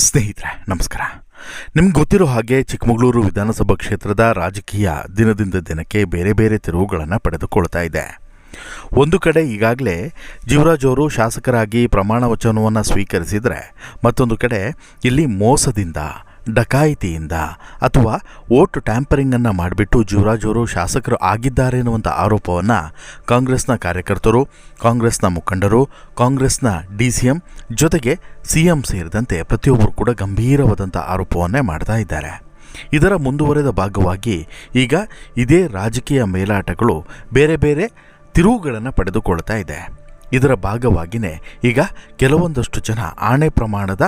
ಸ್ನೇಹಿತರೆ ನಮಸ್ಕಾರ. ನಿಮ್ಗೆ ಗೊತ್ತಿರೋ ಹಾಗೆ ಚಿಕ್ಕಮಗಳೂರು ವಿಧಾನಸಭಾ ಕ್ಷೇತ್ರದ ರಾಜಕೀಯ ದಿನದಿಂದ ದಿನಕ್ಕೆ ಬೇರೆ ಬೇರೆ ತಿರುವುಗಳನ್ನು ಪಡೆದುಕೊಳ್ತಾ ಇದೆ. ಒಂದು ಕಡೆ ಈಗಾಗಲೇ ಜೀವರಾಜ್ ಅವರು ಶಾಸಕರಾಗಿ ಪ್ರಮಾಣ ವಚನವನ್ನು ಸ್ವೀಕರಿಸಿದರೆ, ಮತ್ತೊಂದು ಕಡೆ ಇಲ್ಲಿ ಮೋಸದಿಂದ, ಡಕಾಯಿತಿಯಿಂದ ಅಥವಾ ವೋಟ್ ಟ್ಯಾಂಪರಿಂಗನ್ನು ಮಾಡಿಬಿಟ್ಟು ಜೀವರಾಜ್ ಅವರು ಶಾಸಕರು ಆಗಿದ್ದಾರೆ ಎನ್ನುವಂಥ ಆರೋಪವನ್ನು ಕಾಂಗ್ರೆಸ್ನ ಕಾರ್ಯಕರ್ತರು, ಕಾಂಗ್ರೆಸ್ನ ಮುಖಂಡರು, ಕಾಂಗ್ರೆಸ್ನ DCM ಜೊತೆಗೆ CM ಸೇರಿದಂತೆ ಪ್ರತಿಯೊಬ್ಬರು ಕೂಡ ಗಂಭೀರವಾದಂಥ ಆರೋಪವನ್ನೇ ಮಾಡ್ತಾ ಇದ್ದಾರೆ. ಇದರ ಮುಂದುವರೆದ ಭಾಗವಾಗಿ ಈಗ ಇದೇ ರಾಜಕೀಯ ಮೇಲಾಟಗಳು ಬೇರೆ ಬೇರೆ ತಿರುವುಗಳನ್ನು ಪಡೆದುಕೊಳ್ತಾ ಇದೆ. ಇದರ ಭಾಗವಾಗಿಯೇ ಈಗ ಕೆಲವೊಂದಷ್ಟು ಜನ ಆಣೆ ಪ್ರಮಾಣದ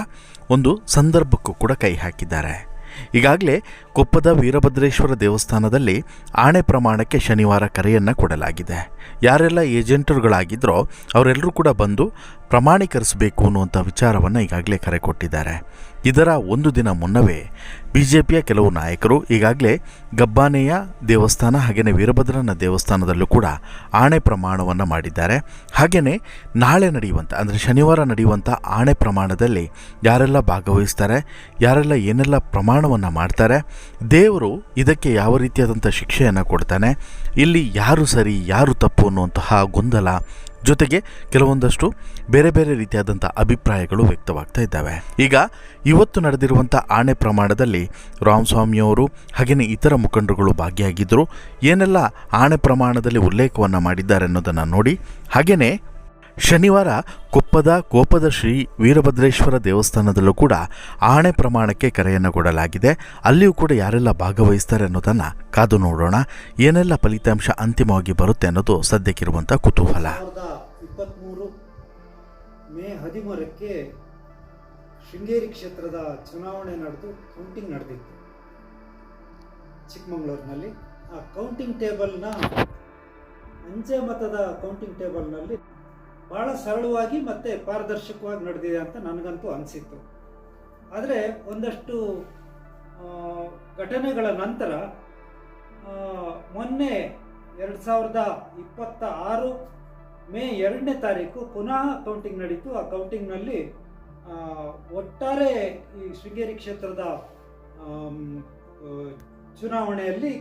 ಒಂದು ಸಂದರ್ಭಕ್ಕೂ ಕೂಡ ಕೈ ಹಾಕಿದ್ದಾರೆ. ಈಗಾಗಲೇ ಕೊಪ್ಪದ ವೀರಭದ್ರೇಶ್ವರ ದೇವಸ್ಥಾನದಲ್ಲಿ ಆಣೆ ಪ್ರಮಾಣಕ್ಕೆ ಶನಿವಾರ ಕರೆಯನ್ನು ಕೊಡಲಾಗಿದೆ. ಯಾರೆಲ್ಲ ಏಜೆಂಟರುಗಳಾಗಿದ್ದರೋ ಅವರೆಲ್ಲರೂ ಕೂಡ ಬಂದು ಪ್ರಮಾಣೀಕರಿಸಬೇಕು ಅನ್ನುವಂಥ ವಿಚಾರವನ್ನು ಈಗಾಗಲೇ ಕರೆ ಕೊಟ್ಟಿದ್ದಾರೆ. ಇದರ ಒಂದು ದಿನ ಮುನ್ನವೇ BJPಯ ಕೆಲವು ನಾಯಕರು ಈಗಾಗಲೇ ಗಬ್ಬಾನೆಯ ದೇವಸ್ಥಾನ ಹಾಗೆಯೇ ವೀರಭದ್ರನ ದೇವಸ್ಥಾನದಲ್ಲೂ ಕೂಡ ಆಣೆ ಪ್ರಮಾಣವನ್ನು ಮಾಡಿದ್ದಾರೆ. ಹಾಗೆಯೇ ನಾಳೆ ನಡೆಯುವಂಥ ಅಂದರೆ ಶನಿವಾರ ನಡೆಯುವಂಥ ಆಣೆ ಪ್ರಮಾಣದಲ್ಲಿ ಯಾರೆಲ್ಲ ಭಾಗವಹಿಸ್ತಾರೆ, ಯಾರೆಲ್ಲ ಏನೆಲ್ಲ ಪ್ರಮಾಣವನ್ನು ಮಾಡ್ತಾರೆ, ದೇವರು ಇದಕ್ಕೆ ಯಾವ ರೀತಿಯಾದಂಥ ಶಿಕ್ಷೆಯನ್ನು ಕೊಡ್ತಾನೆ, ಇಲ್ಲಿ ಯಾರು ಸರಿ ಯಾರು ತಪ್ಪು ಅನ್ನುವಂತಹ ಗೊಂದಲ ಜೊತೆಗೆ ಕೆಲವೊಂದಷ್ಟು ಬೇರೆ ಬೇರೆ ರೀತಿಯಾದಂಥ ಅಭಿಪ್ರಾಯಗಳು ವ್ಯಕ್ತವಾಗ್ತಾ ಇದ್ದಾವೆ. ಈಗ ಇವತ್ತು ನಡೆದಿರುವಂಥ ಆಣೆ ಪ್ರಮಾಣದಲ್ಲಿ ರಾಮಸ್ವಾಮಿಯವರು ಹಾಗೆಯೇ ಇತರ ಮುಖಂಡರುಗಳು ಭಾಗಿಯಾಗಿದ್ದರು. ಏನೆಲ್ಲ ಆಣೆ ಪ್ರಮಾಣದಲ್ಲಿ ಉಲ್ಲೇಖವನ್ನು ಮಾಡಿದ್ದಾರೆ ಅನ್ನೋದನ್ನು ನೋಡಿ. ಹಾಗೆಯೇ ಶನಿವಾರ ಕೊಪ್ಪದ ಕೋಪದ ಶ್ರೀ ವೀರಭದ್ರೇಶ್ವರ ದೇವಸ್ಥಾನದಲ್ಲೂ ಕೂಡ ಆಣೆ ಪ್ರಮಾಣಕ್ಕೆ ಕರೆಯನ್ನು ಕೊಡಲಾಗಿದೆ. ಅಲ್ಲಿಯೂ ಕೂಡ ಯಾರೆಲ್ಲ ಭಾಗವಹಿಸ್ತಾರೆ ಅನ್ನೋದನ್ನು ಕಾದು ನೋಡೋಣ. ಏನೆಲ್ಲ ಫಲಿತಾಂಶ ಅಂತಿಮವಾಗಿ ಬರುತ್ತೆ ಅನ್ನೋದು ಸದ್ಯಕ್ಕಿರುವಂಥ ಕುತೂಹಲ. 2023 ಮೇ 13ಕ್ಕೆ ಶೃಂಗೇರಿ ಕ್ಷೇತ್ರದ ಚುನಾವಣೆ ನಡೆದು ಕೌಂಟಿಂಗ್ ನಡೆದಿತ್ತು ಚಿಕ್ಕಮಗಳೂರಿನಲ್ಲಿ. ಆ ಕೌಂಟಿಂಗ್ ಟೇಬಲ್ನ ಅಂಚೆ ಮತದ ಕೌಂಟಿಂಗ್ ಟೇಬಲ್ನಲ್ಲಿ ಭಾಳ ಸರಳವಾಗಿ ಮತ್ತು ಪಾರದರ್ಶಕವಾಗಿ ನಡೆದಿದೆ ಅಂತ ನನಗಂತೂ ಅನಿಸಿತ್ತು. ಆದರೆ ಒಂದಷ್ಟು ಘಟನೆಗಳ ನಂತರ ಮೊನ್ನೆ 2026 ಮೇ 2ನೇ ತಾರೀಕು ಪುನಃ ಕೌಂಟಿಂಗ್ ನಡೀತು. ಆ ಕೌಂಟಿಂಗ್ನಲ್ಲಿ ಒಟ್ಟಾರೆ ಈ ಶೃಂಗೇರಿ ಕ್ಷೇತ್ರದ ಚುನಾವಣೆಯಲ್ಲಿ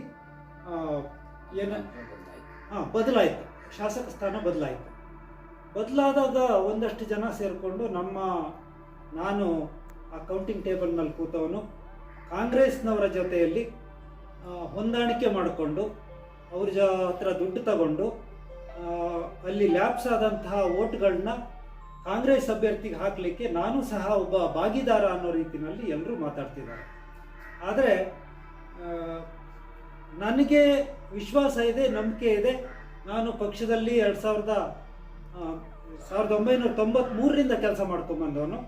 ಬದಲಾಯಿತು, ಶಾಸಕ ಸ್ಥಾನ ಬದಲಾಯಿತು. ಬದಲಾದಾಗ ಒಂದಷ್ಟು ಜನ ಸೇರಿಕೊಂಡು ನಾನು ಆ ಕೌಂಟಿಂಗ್ ಟೇಬಲ್ನಲ್ಲಿ ಕೂತವನು ಕಾಂಗ್ರೆಸ್ನವರ ಜೊತೆಯಲ್ಲಿ ಹೊಂದಾಣಿಕೆ ಮಾಡಿಕೊಂಡು ಅವ್ರ ಹತ್ರ ದುಡ್ಡು ತಗೊಂಡು ಅಲ್ಲಿ ಲ್ಯಾಪ್ಸ್ ಆದಂತಹ ವೋಟ್ಗಳನ್ನ ಕಾಂಗ್ರೆಸ್ ಅಭ್ಯರ್ಥಿಗೆ ಹಾಕಲಿಕ್ಕೆ ನಾನು ಸಹ ಒಬ್ಬ ಭಾಗಿದಾರ ಅನ್ನೋ ರೀತಿಯಲ್ಲಿ ಎಲ್ಲರೂ ಮಾತಾಡ್ತಿದ್ದಾರೆ. ಆದರೆ ನನಗೆ ವಿಶ್ವಾಸ ಇದೆ, ನಂಬಿಕೆ ಇದೆ. ನಾನು ಪಕ್ಷದಲ್ಲಿ 1993ರಿಂದ ಕೆಲಸ ಮಾಡ್ಕೊಂಬಂದವನು.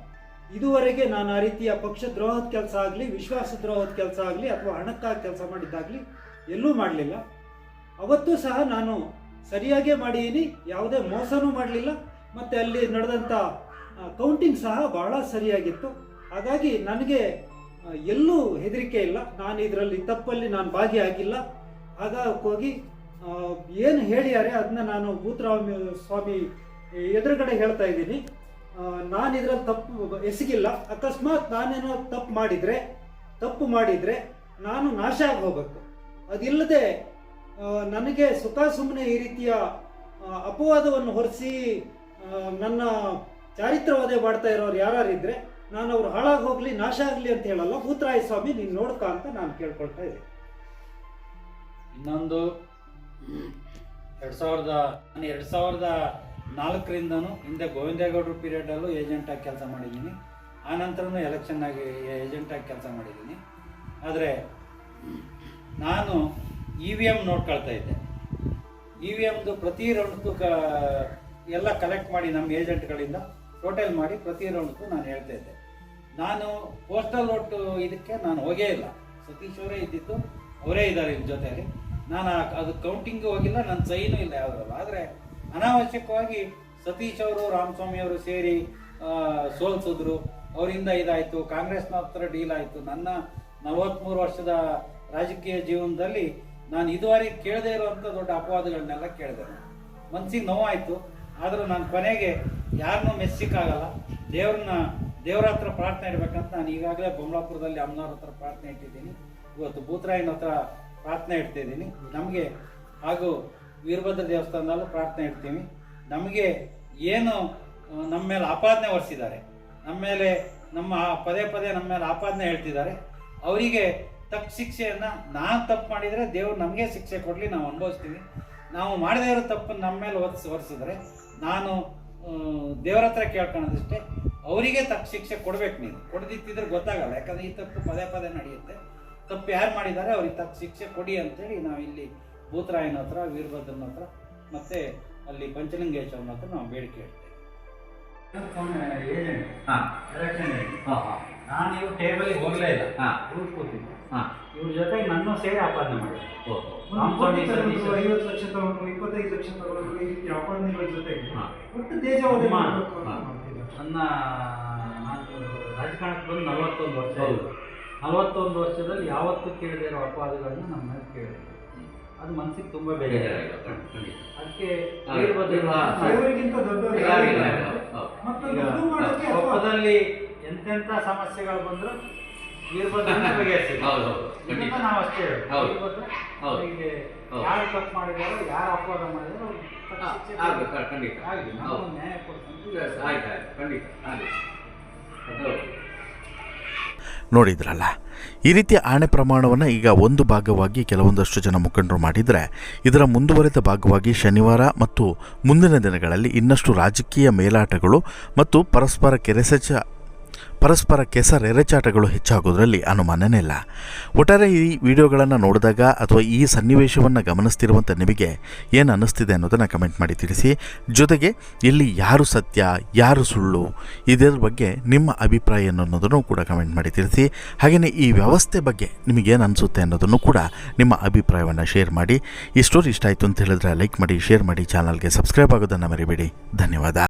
ಇದುವರೆಗೆ ನಾನು ಆ ರೀತಿಯ ಪಕ್ಷ ದ್ರೋಹದ ಕೆಲಸ ಆಗಲಿ, ವಿಶ್ವಾಸ ದ್ರೋಹದ ಕೆಲಸ ಆಗಲಿ ಅಥವಾ ಹಣಕ್ಕಾಗಿ ಕೆಲಸ ಮಾಡಿದ್ದಾಗಲಿ ಎಲ್ಲೂ ಮಾಡಲಿಲ್ಲ. ಅವತ್ತೂ ಸಹ ನಾನು ಸರಿಯಾಗೇ ಮಾಡಿದ್ದೀನಿ, ಯಾವುದೇ ಮೋಸನೂ ಮಾಡಲಿಲ್ಲ. ಮತ್ತು ಅಲ್ಲಿ ನಡೆದಂಥ ಕೌಂಟಿಂಗ್ ಸಹ ಬಹಳ ಸರಿಯಾಗಿತ್ತು. ಹಾಗಾಗಿ ನನಗೆ ಎಲ್ಲೂ ಹೆದರಿಕೆ ಇಲ್ಲ. ನಾನು ಇದರಲ್ಲಿ ತಪ್ಪಲ್ಲಿ ನಾನು ಭಾಗಿಯಾಗಿಲ್ಲ. ಹಾಗಾಗಿ ಏನು ಹೇಳಿದ್ದಾರೆ ಅದನ್ನ ನಾನು ಭೂತರಾಮ ಸ್ವಾಮಿ ಎದುರುಗಡೆ ಹೇಳ್ತಾ ಇದ್ದೀನಿ. ನಾನು ಇದರಲ್ಲಿ ತಪ್ಪು ಎಸಗಿಲ್ಲ. ಅಕಸ್ಮಾತ್ ನಾನೇನೋ ತಪ್ಪು ಮಾಡಿದರೆ ನಾನು ನಾಶ ಆಗಿ ಹೋಗಬೇಕು. ಅದಿಲ್ಲದೆ ನನಗೆ ಸುಮ್ಮನೆ ಈ ರೀತಿಯ ಅಪವಾದವನ್ನು ಹೊರಿಸಿ ನನ್ನ ಚಾರಿತ್ರವಾದ ಮಾಡ್ತಾ ಇರೋರು ಯಾರಿದ್ರೆ ನಾನು ಅವ್ರು ಹಾಳಾಗಿ ಹೋಗಲಿ, ನಾಶ ಆಗಲಿ ಅಂತ ಹೇಳಲ್ಲ. ಭೂತರಾಯ ಸ್ವಾಮಿ ನೀನು ನೋಡ್ಕ ಅಂತ ನಾನು ಕೇಳ್ಕೊಳ್ತಾ ಇದ್ದೀನಿ. ಇನ್ನೊಂದು 2004ರಿಂದನೂ ಹಿಂದೆ ಗೋವಿಂದೇಗೌಡರು ಪೀರಿಯಡಲ್ಲೂ ಏಜೆಂಟಾಗಿ ಕೆಲಸ ಮಾಡಿದ್ದೀನಿ. ಆ ನಂತರನೂ ಎಲೆಕ್ಷನ್ನಾಗಿ ಏಜೆಂಟಾಗಿ ಕೆಲಸ ಮಾಡಿದ್ದೀನಿ. ಆದರೆ ನಾನು EVM ನೋಡ್ಕೊಳ್ತಾ ಇದ್ದೆ. EVMದು ಪ್ರತಿ ರೌಂಡ್ಗೂ ಎಲ್ಲ ಕಲೆಕ್ಟ್ ಮಾಡಿ ನಮ್ಮ ಏಜೆಂಟ್ಗಳಿಂದ ಟೋಟಲ್ ಮಾಡಿ ಪ್ರತಿ ರೌಂಡ್ಗೂ ನಾನು ಹೇಳ್ತಾ ಇದ್ದೆ. ನಾನು ಪೋಸ್ಟಲ್ ವೋಟು ಇದಕ್ಕೆ ನಾನು ಹೋಗೇ ಇಲ್ಲ. ಸತೀಶ್ ಅವರೇ ಇದ್ದಿತ್ತು, ಅವರೇ ಇದ್ದಾರೆ ನಿಮ್ಮ ಜೊತೆಯಲ್ಲಿ. ನಾನು ಅದು ಕೌಂಟಿಂಗ್ ಹೋಗಿಲ್ಲ, ನನ್ನ ಸೈನು ಇಲ್ಲ ಯಾವುದಲ್ಲ. ಆದರೆ ಅನಾವಶ್ಯಕವಾಗಿ ಸತೀಶ್ ಅವರು, ರಾಮಸ್ವಾಮಿ ಅವರು ಸೇರಿ ಸೋಲ್ಸಿದ್ರು. ಅವರಿಂದ ಇದಾಯಿತು, ಕಾಂಗ್ರೆಸ್ನ ಹತ್ರ ಡೀಲ್ ಆಯಿತು. ನನ್ನ 43 ವರ್ಷದ ರಾಜಕೀಯ ಜೀವನದಲ್ಲಿ ನಾನು ಇದುವರೆಗೆ ಕೇಳದೇ ಇರುವಂಥ ದೊಡ್ಡ ಅಪವಾದಗಳನ್ನೆಲ್ಲ ಕೇಳಿದೆ. ಮನಸ್ಸಿಗೆ ನೋವಾಯಿತು. ಆದರೂ ನಾನು ಕೊನೆಗೆ ಯಾರನ್ನೂ ಮೆಚ್ಚಿಕ್ಕಾಗಲ್ಲ. ದೇವ್ರನ್ನ ದೇವರ ಹತ್ರ ಪ್ರಾರ್ಥನೆ ಇಡಬೇಕಂತ ನಾನು ಈಗಾಗಲೇ ಬೊಮ್ಮಲಾಪುರದಲ್ಲಿ ಅಮ್ಮನವ್ರ ಹತ್ರ ಪ್ರಾರ್ಥನೆ ಇಟ್ಟಿದ್ದೀನಿ. ಇವತ್ತು ಭೂತರಾಯನ ಹತ್ರ ಪ್ರಾರ್ಥನೆ ಇಡ್ತಿದ್ದೀನಿ. ನಮಗೆ ಹಾಗೂ ವೀರಭದ್ರ ದೇವಸ್ಥಾನದಲ್ಲೂ ಪ್ರಾರ್ಥನೆ ಇಡ್ತೀವಿ. ನಮಗೆ ಏನು ನಮ್ಮ ಮೇಲೆ ಆಪಾದನೆ ಹೊರಿಸಿದ್ದಾರೆ, ನಮ್ಮ ಮೇಲೆ ಪದೇ ಪದೇ ನಮ್ಮ ಮೇಲೆ ಆಪಾದನೆ ಹೇಳ್ತಿದ್ದಾರೆ, ಅವರಿಗೆ ತಕ್ಕ ಶಿಕ್ಷೆಯನ್ನು ನಾನು ತಪ್ಪು ಮಾಡಿದರೆ ದೇವರು ನಮಗೆ ಶಿಕ್ಷೆ ಕೊಡಲಿ, ನಾವು ಅನುಭವಿಸ್ತೀವಿ. ನಾವು ಮಾಡದೇ ಇರೋ ತಪ್ಪನ್ನು ನಮ್ಮ ಮೇಲೆ ಹೊರಿಸಿದ್ರೆ ನಾನು ದೇವರ ಹತ್ರ ಕೇಳ್ಕೊಳ್ಳೋದಿಷ್ಟೇ, ಅವರಿಗೆ ತಕ್ಕ ಶಿಕ್ಷೆ ಕೊಡ್ಬೇಕು. ನೀನು ಕೊಡದಿತ್ತಿದ್ರೆ ಗೊತ್ತಾಗಲ್ಲ, ಯಾಕಂದರೆ ಈ ತಪ್ಪು ಪದೇ ಪದೇ ನಡೆಯುತ್ತೆ. ತಪ್ಪು ಯಾರು ಮಾಡಿದ್ದಾರೆ ಅವ್ರಿಗೆ ತಕ್ಕ ಶಿಕ್ಷೆ ಕೊಡಿ ಅಂತೇಳಿ ನಾವು ಇಲ್ಲಿ ಭೂತರಾಯನ ಹತ್ರ, ವೀರಭದ್ರನ ಹತ್ರ ಮತ್ತು ಅಲ್ಲಿ ಪಂಚಲಿಂಗೇಶ್ವರನ ಹತ್ರ ನಾವು ಬೇಡಿಕೆ ಇಡ್ತೇವೆ. ನಾನು ಇವ್ರ ಟೇಬಲ್ಗೆ ಹೋಗಲೇ ಇಲ್ಲ, ಕೂತಿದ್ದೆ. ಇವ್ರ ಜೊತೆಗೆ ನನ್ನ ಸೇರಿ ಆಪಾದನೆ ಮಾಡಿದೆ. 50 ಲಕ್ಷ ತಗೊಂಡು 25 ಲಕ್ಷ ತಗೊಂಡು ಈ ಆಪಾದನೆಗಳ ಜೊತೆಗೆ ಒಟ್ಟು ದೇಶವಾದ ನಾನು ರಾಜಕಾರಣಕ್ಕೆ ಬಂದು 41 ವರ್ಷ. 41 ವರ್ಷದಲ್ಲಿ ಯಾವತ್ತೂ ಕೇಳದೇ ಇರೋ ಅಪವಾದಗಳನ್ನ ನಮ್ಮ ಮೇಲೆ ಕೇಳಿದೆ. ಅದು ಮನಸ್ಸಿಗೆ ತುಂಬ ಬೇಜಾರಾಗಿದೆ. ಅದಕ್ಕೆ ಕೊಪ್ಪದಲ್ಲಿ ಎಂತೆಂಥ ಸಮಸ್ಯೆಗಳು ಬಂದರೂ ವೀರಭದ್ರನ ಬಗೆಹರಿಸಿದ್ವಿ. ನಾವು ಅಷ್ಟೇ ವೀರಭದ್ರ ಹೀಗೆ ಯಾರು ತಪ್ಪು ಮಾಡಿದಾರೋ, ಯಾರು ಅಪವಾದ ಮಾಡಿದಾರೋ ಆಗಿದೆ, ನಾವು ನ್ಯಾಯ ಕೊಡ್ತೀವಿ. ನೋಡಿದ್ರಲ್ಲ, ಈ ರೀತಿಯ ಆಣೆ ಪ್ರಮಾಣವನ್ನು ಈಗ ಒಂದು ಭಾಗವಾಗಿ ಕೆಲವೊಂದಷ್ಟು ಜನ ಮುಖಂಡರು ಮಾಡಿದರೆ, ಇದರ ಮುಂದುವರೆದ ಭಾಗವಾಗಿ ಶನಿವಾರ ಮತ್ತು ಮುಂದಿನ ದಿನಗಳಲ್ಲಿ ಇನ್ನಷ್ಟು ರಾಜಕೀಯ ಮೇಲಾಟಗಳು ಮತ್ತು ಪರಸ್ಪರ ಕೆಸರೆರಚಾಟಗಳು ಹೆಚ್ಚಾಗೋದ್ರಲ್ಲಿ ಅನುಮಾನನೇ ಇಲ್ಲ. ಒಟ್ಟಾರೆ ಈ ವಿಡಿಯೋಗಳನ್ನು ನೋಡಿದಾಗ ಅಥವಾ ಈ ಸನ್ನಿವೇಶವನ್ನು ಗಮನಿಸ್ತಿರುವಂಥ ನಿಮಗೆ ಏನು ಅನ್ನಿಸ್ತಿದೆ ಅನ್ನೋದನ್ನು ಕಮೆಂಟ್ ಮಾಡಿ ತಿಳಿಸಿ. ಜೊತೆಗೆ ಇಲ್ಲಿ ಯಾರು ಸತ್ಯ ಯಾರು ಸುಳ್ಳು ಇದರ ಬಗ್ಗೆ ನಿಮ್ಮ ಅಭಿಪ್ರಾಯ ಅನ್ನೋದನ್ನು ಕೂಡ ಕಮೆಂಟ್ ಮಾಡಿ ತಿಳಿಸಿ. ಹಾಗೆಯೇ ಈ ವ್ಯವಸ್ಥೆ ಬಗ್ಗೆ ನಿಮಗೇನು ಅನಿಸುತ್ತೆ ಅನ್ನೋದನ್ನು ಕೂಡ ನಿಮ್ಮ ಅಭಿಪ್ರಾಯವನ್ನು ಶೇರ್ ಮಾಡಿ. ಈ ಸ್ಟೋರಿ ಇಷ್ಟ ಆಯಿತು ಅಂತ ಹೇಳಿದ್ರೆ ಲೈಕ್ ಮಾಡಿ, ಶೇರ್ ಮಾಡಿ, ಚಾನಲ್ಗೆ ಸಬ್ಸ್ಕ್ರೈಬ್ ಆಗೋದನ್ನು ಮರಿಬೇಡಿ. ಧನ್ಯವಾದ.